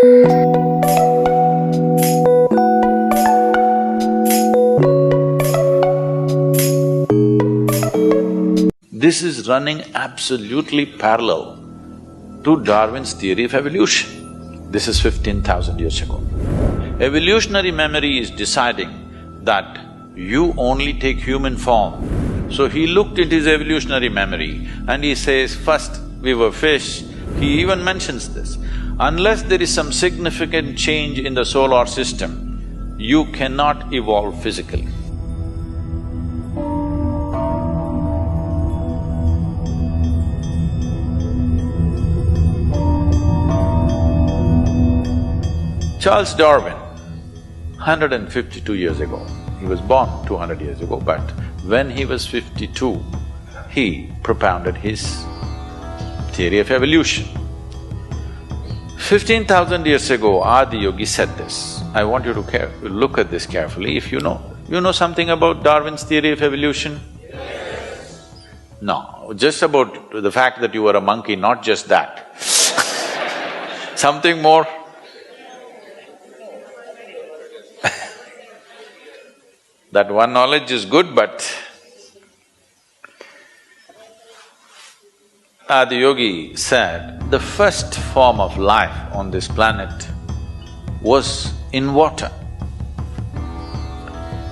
This is running absolutely parallel to Darwin's theory of evolution. This is 15,000 years ago. Evolutionary memory is deciding that you only take human form. So he looked at his evolutionary memory and he says, first we were fish. He even mentions this. Unless there is some significant change in the solar system, you cannot evolve physically. Charles Darwin, 152 years ago, he was born 200 years ago, but when he was 52, he propounded his theory of evolution. 15,000 years ago, Adi Yogi said this. I want you to look at this carefully. If you know something about Darwin's theory of evolution? Yes. No, just about the fact that you were a monkey, not just that. Something more? That one knowledge is good, but Adi Yogi said the first form of life on this planet was in water.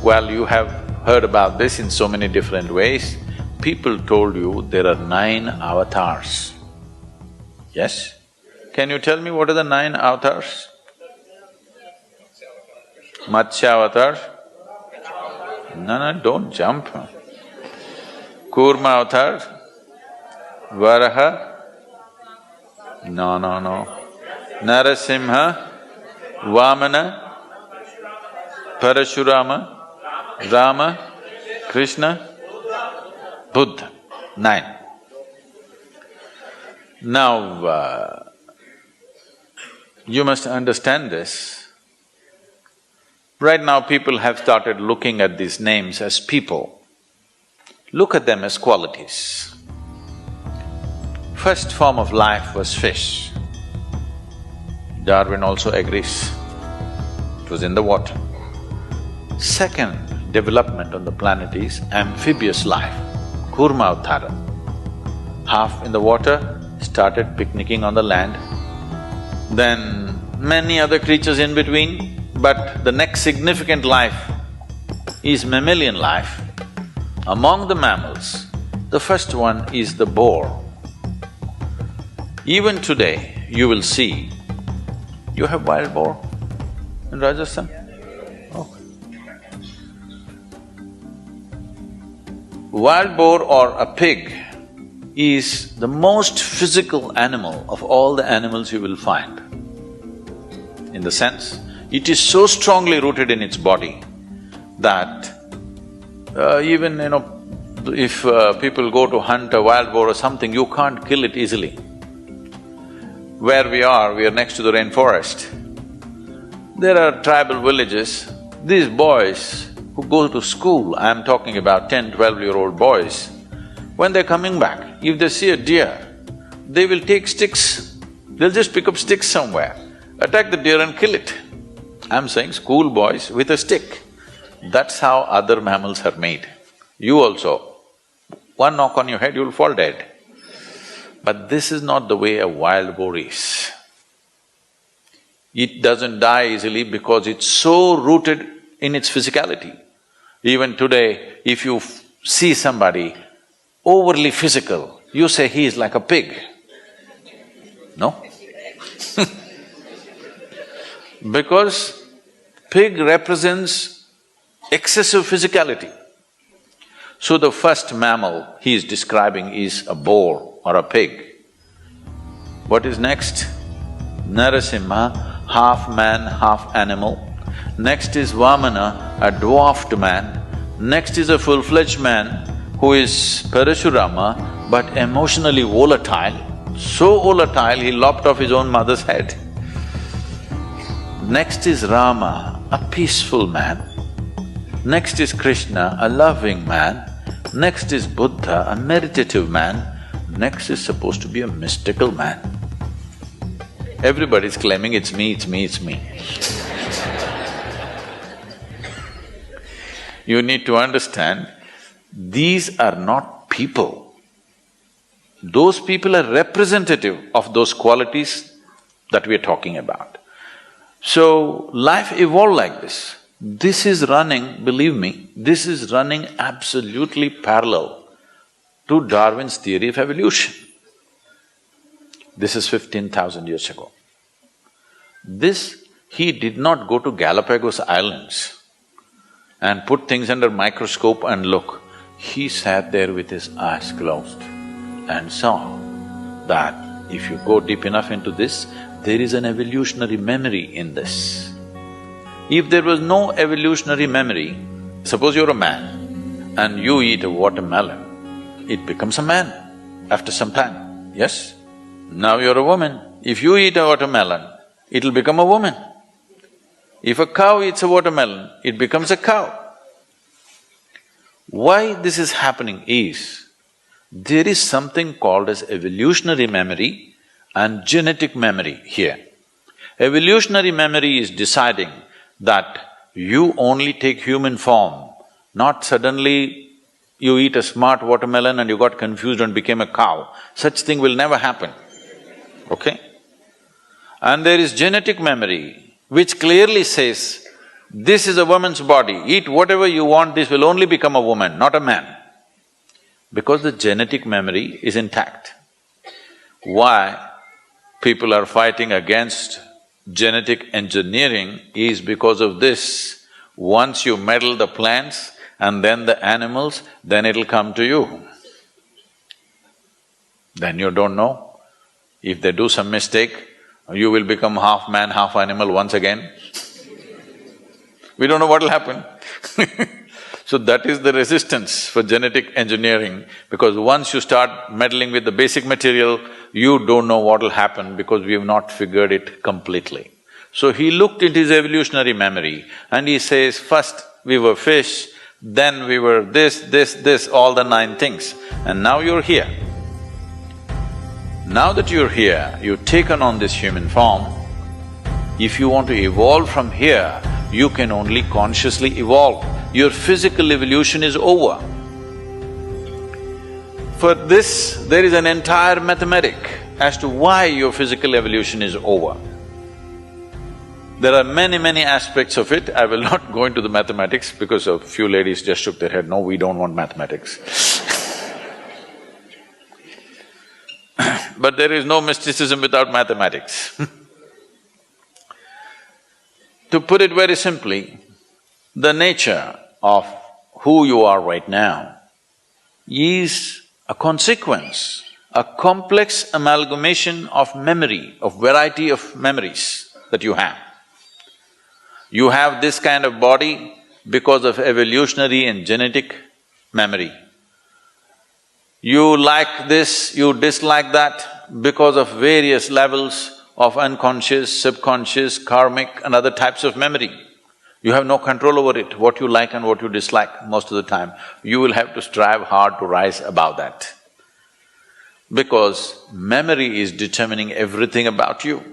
Well, you have heard about this in so many different ways. People told you there are 9 avatars. Yes? Can you tell me what are the 9 avatars? Matsya avatar? No, don't jump. Kurma avatar? Varaha? No. Narasimha? Vamana? Parashurama? Rama? Krishna? Buddha. 9. Now, you must understand this. Right now, people have started looking at these names as people. Look at them as qualities. First form of life was fish. Darwin also agrees. It was in the water. Second development on the planet is amphibious life, Kurma Avtara. Half in the water, started picnicking on the land. Then many other creatures in between. But the next significant life is mammalian life. Among the mammals, the first one is the boar. Even today, you will see… You have wild boar in Rajasthan? Oh. Wild boar or a pig is the most physical animal of all the animals you will find. In the sense, it is so strongly rooted in its body that even, if people go to hunt a wild boar or something, you can't kill it easily. Where we are next to the rainforest. There are tribal villages. These boys who go to school, I'm talking about 10, 12-year-old boys, when they're coming back, if they see a deer, they will take sticks, they'll just pick up sticks somewhere, attack the deer and kill it. I'm saying school boys with a stick. That's how other mammals are made. You also, one knock on your head, you'll fall dead. But this is not the way a wild boar is. It doesn't die easily because it's so rooted in its physicality. Even today, if you see somebody overly physical, you say he is like a pig. No? Because pig represents excessive physicality. So the first mammal he is describing is a boar or a pig. What is next? Narasimha, half man, half animal. Next is Vamana, a dwarfed man. Next is a full-fledged man who is Parashurama but emotionally volatile. So volatile, he lopped off his own mother's head. Next is Rama, a peaceful man. Next is Krishna, a loving man. Next is Buddha, a meditative man. Next is supposed to be a mystical man. Everybody's claiming it's me, it's me, it's me. You need to understand, these are not people. Those people are representative of those qualities that we are talking about. So, life evolved like this. This is running, believe me, this is running absolutely parallel to Darwin's theory of evolution. This is 15,000 years ago. He did not go to Galapagos Islands and put things under microscope and look. He sat there with his eyes closed and saw that if you go deep enough into this, there is an evolutionary memory in this. If there was no evolutionary memory, suppose you're a man and you eat a watermelon, it becomes a man after some time, yes? Now you're a woman, if you eat a watermelon, it'll become a woman. If a cow eats a watermelon, it becomes a cow. Why this is happening is, there is something called as evolutionary memory and genetic memory here. Evolutionary memory is deciding that you only take human form, not suddenly you eat a smart watermelon and you got confused and became a cow. Such thing will never happen, okay? And there is genetic memory, which clearly says, this is a woman's body, eat whatever you want, this will only become a woman, not a man. Because the genetic memory is intact. Why people are fighting against genetic engineering is because of this. Once you meddle the plants and then the animals, then it'll come to you. Then you don't know. If they do some mistake, you will become half man, half animal once again. We don't know what'll happen. So that is the resistance for genetic engineering, because once you start meddling with the basic material, you don't know what'll happen because we have not figured it completely. So he looked into his evolutionary memory and he says, first we were fish, then we were this, all the 9 things, and now you're here. Now that you're here, you've taken on this human form. If you want to evolve from here, you can only consciously evolve. Your physical evolution is over. For this, there is an entire mathematic as to why your physical evolution is over. There are many aspects of it. I will not go into the mathematics because a few ladies just shook their head, no, we don't want mathematics. But there is no mysticism without mathematics. To put it very simply, the nature of who you are right now is a consequence, a complex amalgamation of memory, of variety of memories that you have. You have this kind of body because of evolutionary and genetic memory. You like this, you dislike that because of various levels of unconscious, subconscious, karmic and other types of memory. You have no control over it, what you like and what you dislike most of the time. You will have to strive hard to rise above that. Because memory is determining everything about you.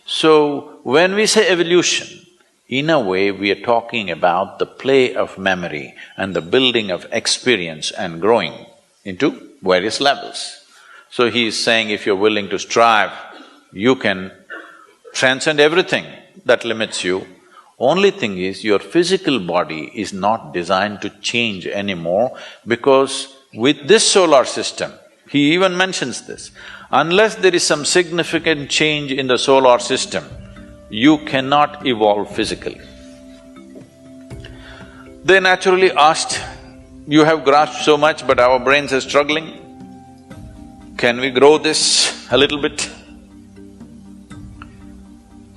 So, when we say evolution, in a way we are talking about the play of memory and the building of experience and growing into various levels. So he is saying if you're willing to strive, you can transcend everything that limits you. Only thing is, your physical body is not designed to change anymore, because with this solar system, he even mentions this, unless there is some significant change in the solar system, you cannot evolve physically. They naturally asked, you have grasped so much but our brains are struggling, can we grow this a little bit?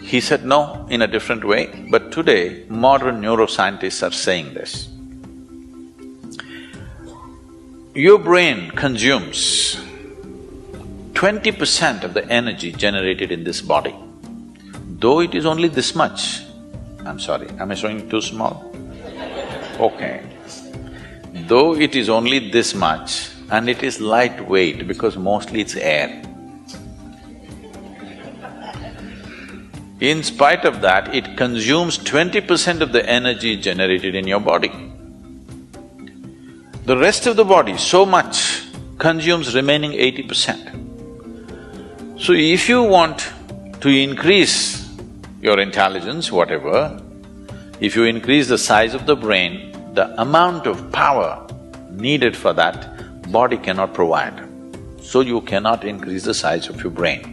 He said no, in a different way, but today modern neuroscientists are saying this. Your brain consumes 20% of the energy generated in this body. Though it is only this much, I'm sorry, am I showing too small? Okay. Though it is only this much and it is lightweight because mostly it's air. In spite of that, it consumes 20% of the energy generated in your body. The rest of the body, so much, consumes remaining 80%. So if you want to increase your intelligence, whatever, if you increase the size of the brain, the amount of power needed for that, body cannot provide. So you cannot increase the size of your brain.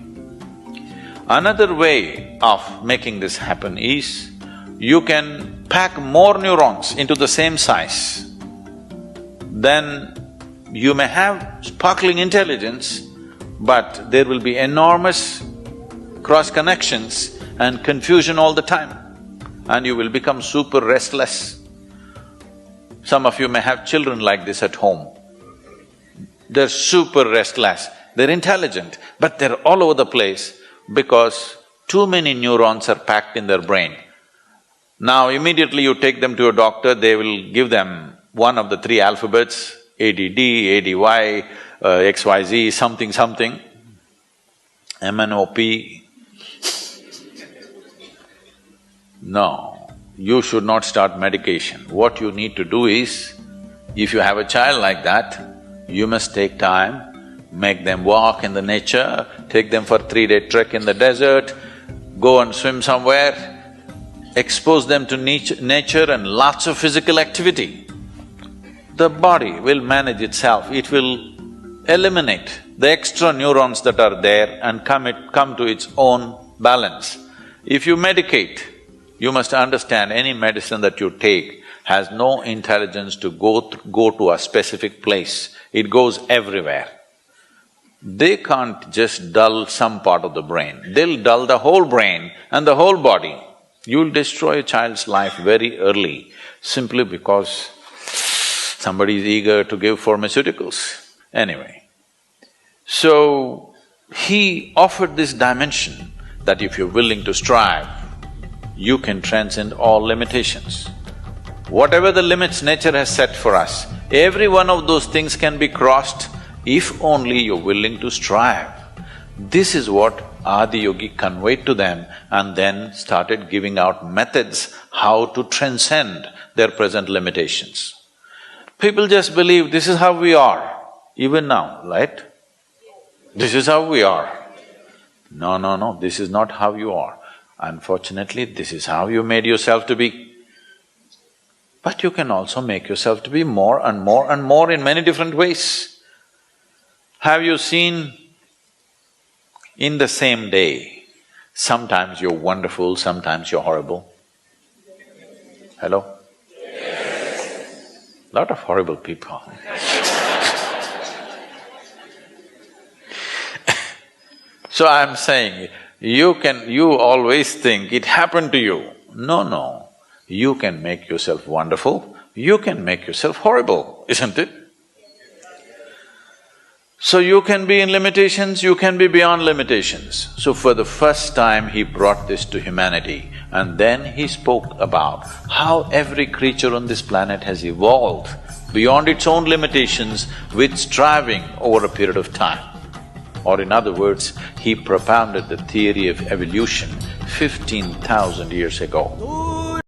Another way of making this happen is, you can pack more neurons into the same size. Then you may have sparkling intelligence, but there will be enormous cross-connections and confusion all the time, and you will become super restless. Some of you may have children like this at home. They're super restless, they're intelligent, but they're all over the place because too many neurons are packed in their brain. Now immediately you take them to a doctor, they will give them one of the three alphabets, ADD, ADY, XYZ, something something, MNOP. No, you should not start medication. What you need to do is, if you have a child like that, you must take time, make them walk in the nature, take them for 3-day trek in the desert, go and swim somewhere, expose them to nature and lots of physical activity. The body will manage itself, it will eliminate the extra neurons that are there and come to its own balance. If you medicate, you must understand any medicine that you take has no intelligence to go to a specific place, it goes everywhere. They can't just dull some part of the brain, they'll dull the whole brain and the whole body. You'll destroy a child's life very early simply because somebody is eager to give pharmaceuticals. Anyway, so he offered this dimension that if you're willing to strive, you can transcend all limitations. Whatever the limits nature has set for us, every one of those things can be crossed if only you're willing to strive. This is what Adiyogi conveyed to them and then started giving out methods how to transcend their present limitations. People just believe this is how we are, even now, right? This is how we are. No, no, no, this is not how you are. Unfortunately, this is how you made yourself to be. But you can also make yourself to be more and more and more in many different ways. Have you seen in the same day, sometimes you're wonderful, sometimes you're horrible? Hello? Yes. Lot of horrible people. So I'm saying, you always think it happened to you. No, no. You can make yourself wonderful, you can make yourself horrible, isn't it? So you can be in limitations, you can be beyond limitations. So for the first time he brought this to humanity, and then he spoke about how every creature on this planet has evolved beyond its own limitations with striving over a period of time. Or in other words, he propounded the theory of evolution 15,000 years ago.